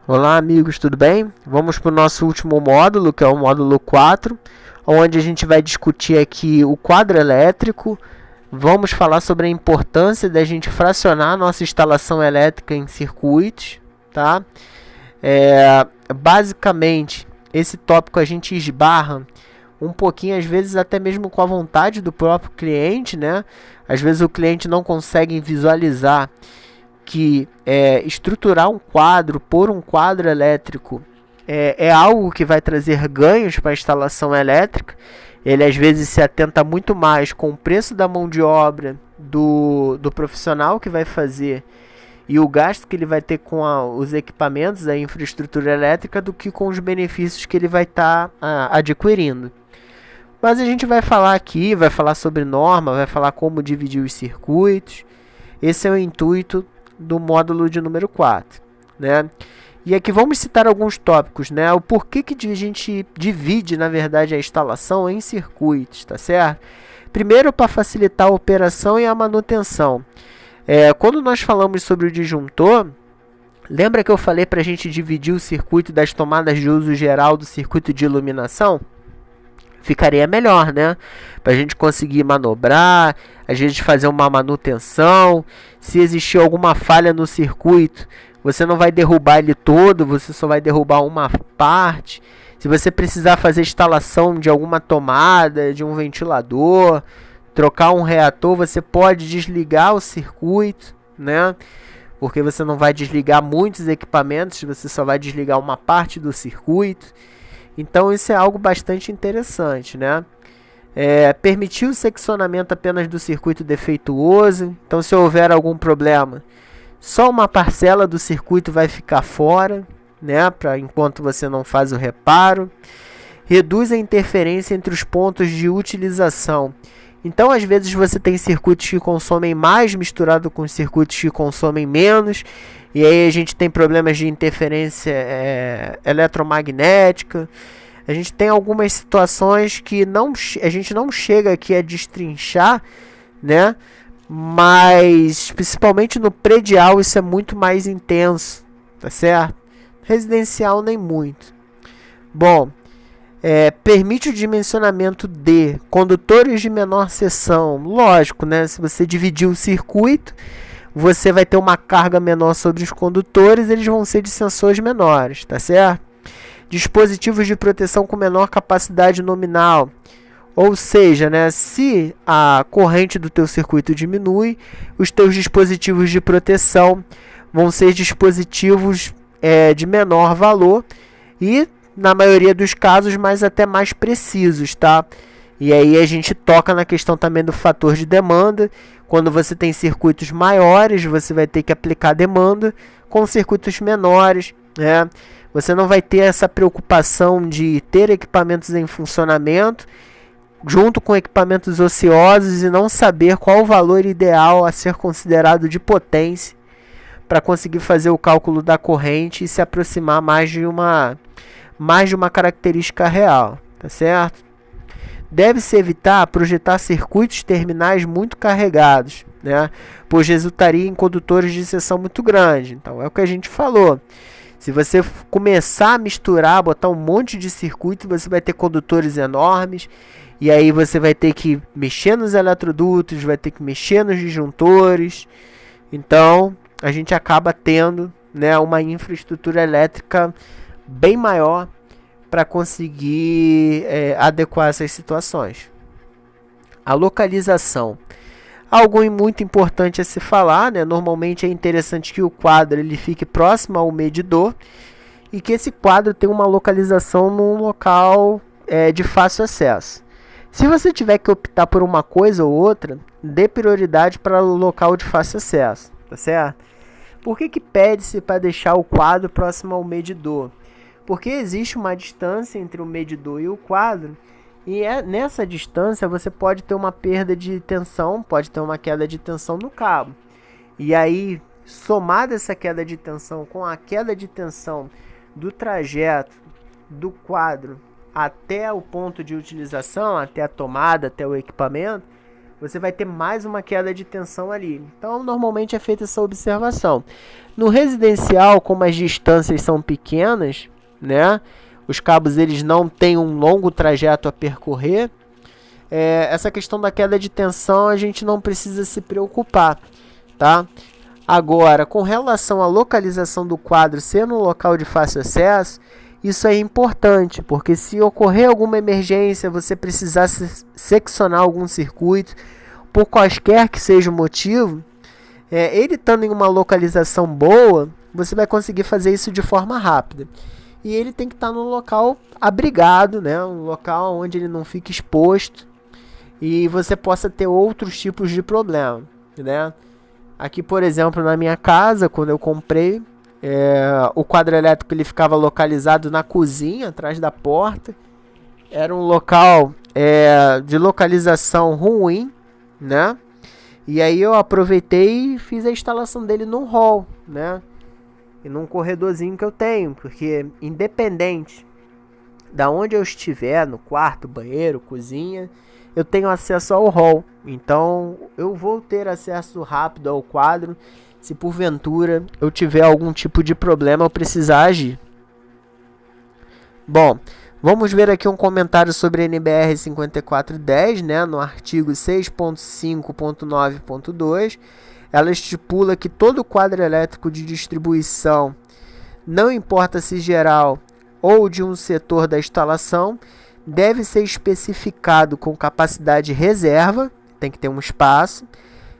Olá amigos, tudo bem? Vamos para o nosso último módulo, que é o módulo 4, onde a gente vai discutir aqui o quadro elétrico. Vamos falar sobre a importância da gente fracionar a nossa instalação elétrica em circuitos, tá? Basicamente, esse tópico a gente esbarra um pouquinho, às vezes até mesmo com a vontade do próprio cliente, né? Às vezes o cliente não consegue visualizar que estruturar um quadro, pôr um quadro elétrico é algo que vai trazer ganhos para a instalação elétrica. Ele às vezes se atenta muito mais com o preço da mão de obra do profissional que vai fazer e o gasto que ele vai ter com os equipamentos, a infraestrutura elétrica, do que com os benefícios que ele vai estar adquirindo. Mas a gente vai falar aqui, vai falar sobre norma, vai falar como dividir os circuitos. Esse é o intuito do módulo de número 4, né? E aqui vamos citar alguns tópicos, né? O porquê que a gente divide, na verdade, a instalação em circuitos, tá certo? Primeiro, para facilitar a operação e a manutenção. Quando nós falamos sobre o disjuntor, lembra que eu falei para a gente dividir o circuito das tomadas de uso geral do circuito de iluminação? Ficaria melhor, né? Para a gente conseguir manobrar, a gente fazer uma manutenção. Se existir alguma falha no circuito, você não vai derrubar ele todo, você só vai derrubar uma parte. Se você precisar fazer instalação de alguma tomada, de um ventilador, trocar um reator, você pode desligar o circuito, né? Porque você não vai desligar muitos equipamentos, você só vai desligar uma parte do circuito. Então isso é algo bastante interessante, né? Permitir o seccionamento apenas do circuito defeituoso. Então, se houver algum problema, só uma parcela do circuito vai ficar fora, né? Enquanto você não faz o reparo. Reduz a interferência entre os pontos de utilização. Então, às vezes você tem circuitos que consomem mais misturado com circuitos que consomem menos. E aí a gente tem problemas de interferência eletromagnética. A gente tem algumas situações que a gente não chega aqui a destrinchar, né? Mas, principalmente no predial, isso é muito mais intenso, tá certo? Residencial, nem muito. Bom, permite o dimensionamento de condutores de menor seção. Lógico, né? Se você dividir o circuito, você vai ter uma carga menor sobre os condutores, eles vão ser de sensores menores, tá certo? Dispositivos de proteção com menor capacidade nominal. Ou seja, né, se a corrente do teu circuito diminui, os teus dispositivos de proteção vão ser dispositivos de menor valor e, na maioria dos casos, até mais precisos, tá? E aí a gente toca na questão também do fator de demanda. Quando você tem circuitos maiores, você vai ter que aplicar demanda. Com circuitos menores, né, você não vai ter essa preocupação de ter equipamentos em funcionamento junto com equipamentos ociosos e não saber qual o valor ideal a ser considerado de potência para conseguir fazer o cálculo da corrente e se aproximar mais de uma característica real, tá certo? Deve-se evitar projetar circuitos terminais muito carregados, né, pois resultaria em condutores de seção muito grande. Então é o que a gente falou. Se você começar a misturar, botar um monte de circuito, você vai ter condutores enormes. E aí você vai ter que mexer nos eletrodutos, vai ter que mexer nos disjuntores. Então a gente acaba tendo, né, uma infraestrutura elétrica bem maior para conseguir adequar essas situações. A localização. Algo muito importante a se falar, né? Normalmente é interessante que o quadro ele fique próximo ao medidor e que esse quadro tenha uma localização num local de fácil acesso. Se você tiver que optar por uma coisa ou outra, dê prioridade para o local de fácil acesso, tá certo? Por que pede-se para deixar o quadro próximo ao medidor? Porque existe uma distância entre o medidor e o quadro. E nessa distância você pode ter uma perda de tensão, pode ter uma queda de tensão no cabo. E aí, somada essa queda de tensão com a queda de tensão do trajeto do quadro até o ponto de utilização, até a tomada, até o equipamento, você vai ter mais uma queda de tensão ali. Então, normalmente é feita essa observação. No residencial, como as distâncias são pequenas, né, os cabos eles não têm um longo trajeto a percorrer, essa questão da queda de tensão a gente não precisa se preocupar, tá? Agora, com relação à localização do quadro ser no local de fácil acesso, isso é importante, porque se ocorrer alguma emergência, você precisar seccionar algum circuito, por quaisquer que seja o motivo, ele estando em uma localização boa, você vai conseguir fazer isso de forma rápida. E ele tem que estar no local abrigado, né? Um local onde ele não fique exposto e você possa ter outros tipos de problema, né? Aqui, por exemplo, na minha casa, quando eu comprei, o quadro elétrico ele ficava localizado na cozinha, atrás da porta. Era um local de localização ruim, né? E aí eu aproveitei e fiz a instalação dele num hall, né? E num corredorzinho que eu tenho, porque independente da onde eu estiver, no quarto, banheiro, cozinha, eu tenho acesso ao hall. Então eu vou ter acesso rápido ao quadro se porventura eu tiver algum tipo de problema ou precisar agir. Bom, vamos ver aqui um comentário sobre a NBR 5410, né, no artigo 6.5.9.2. Ela estipula que todo quadro elétrico de distribuição, não importa se geral ou de um setor da instalação, deve ser especificado com capacidade reserva, tem que ter um espaço,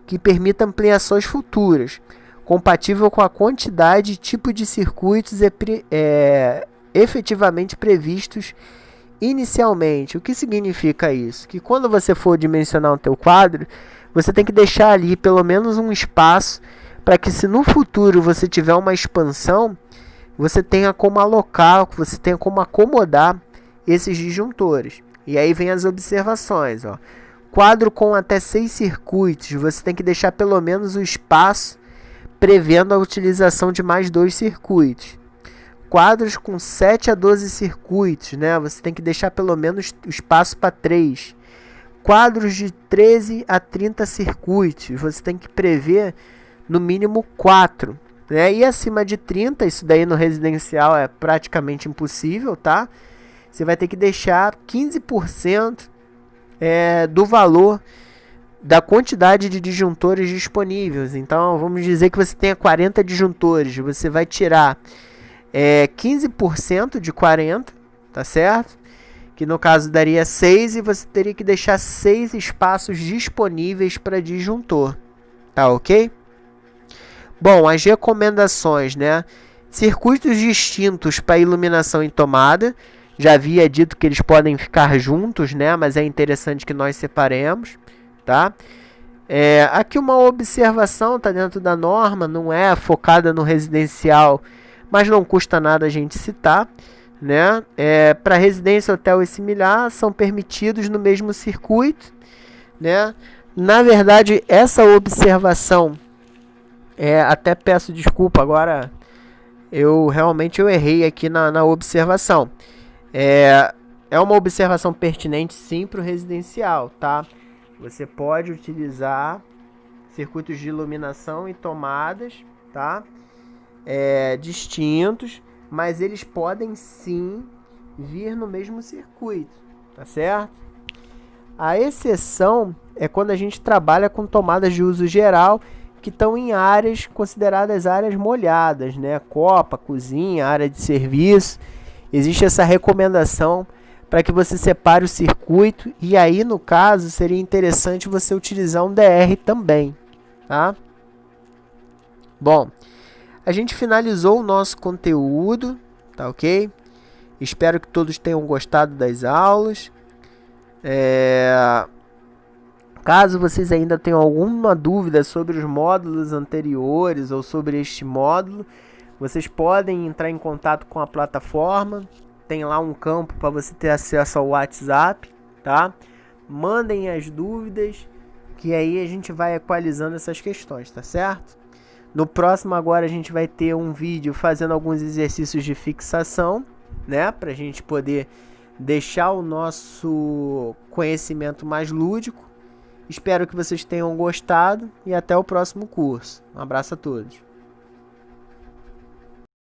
que permita ampliações futuras, compatível com a quantidade e tipo de circuitos efetivamente previstos inicialmente. O que significa isso? Que quando você for dimensionar o teu quadro, você tem que deixar ali pelo menos um espaço para que, se no futuro você tiver uma expansão, você tenha como alocar, você tenha como acomodar esses disjuntores. E aí vem as observações, ó. Quadro com até 6 circuitos, você tem que deixar pelo menos o espaço prevendo a utilização de mais 2 circuitos. Quadros com 7 a 12 circuitos, né? Você tem que deixar pelo menos o espaço para 3. Quadros de 13 a 30 circuitos, você tem que prever no mínimo 4. Né? E acima de 30, isso daí no residencial é praticamente impossível, tá? Você vai ter que deixar 15% do valor da quantidade de disjuntores disponíveis. Então, vamos dizer que você tenha 40 disjuntores. Você vai tirar 15% de 40, tá certo? Que no caso daria 6 e você teria que deixar 6 espaços disponíveis para disjuntor. Tá ok? Bom, as recomendações, né? Circuitos distintos para iluminação em tomada. Já havia dito que eles podem ficar juntos, né? Mas é interessante que nós separemos, tá? Aqui uma observação, tá dentro da norma, não é focada no residencial, mas não custa nada a gente citar, né? Para residência, hotel e similar, são permitidos no mesmo circuito, né? Na verdade, essa observação, até peço desculpa agora, eu realmente errei aqui na observação. É uma observação pertinente sim para o residencial, tá? Você pode utilizar circuitos de iluminação e tomadas, tá? Distintos, mas eles podem sim vir no mesmo circuito, tá certo? A exceção é quando a gente trabalha com tomadas de uso geral que estão em áreas consideradas áreas molhadas, né? Copa, cozinha, área de serviço. Existe essa recomendação para que você separe o circuito e aí, no caso, seria interessante você utilizar um DR também, tá? Bom, a gente finalizou o nosso conteúdo, tá ok? Espero que todos tenham gostado das aulas. Caso vocês ainda tenham alguma dúvida sobre os módulos anteriores ou sobre este módulo, vocês podem entrar em contato com a plataforma. Tem lá um campo para você ter acesso ao WhatsApp, tá? Mandem as dúvidas, que aí a gente vai equalizando essas questões, tá certo? No próximo agora a gente vai ter um vídeo fazendo alguns exercícios de fixação, né? Pra gente poder deixar o nosso conhecimento mais lúdico. Espero que vocês tenham gostado e até o próximo curso. Um abraço a todos.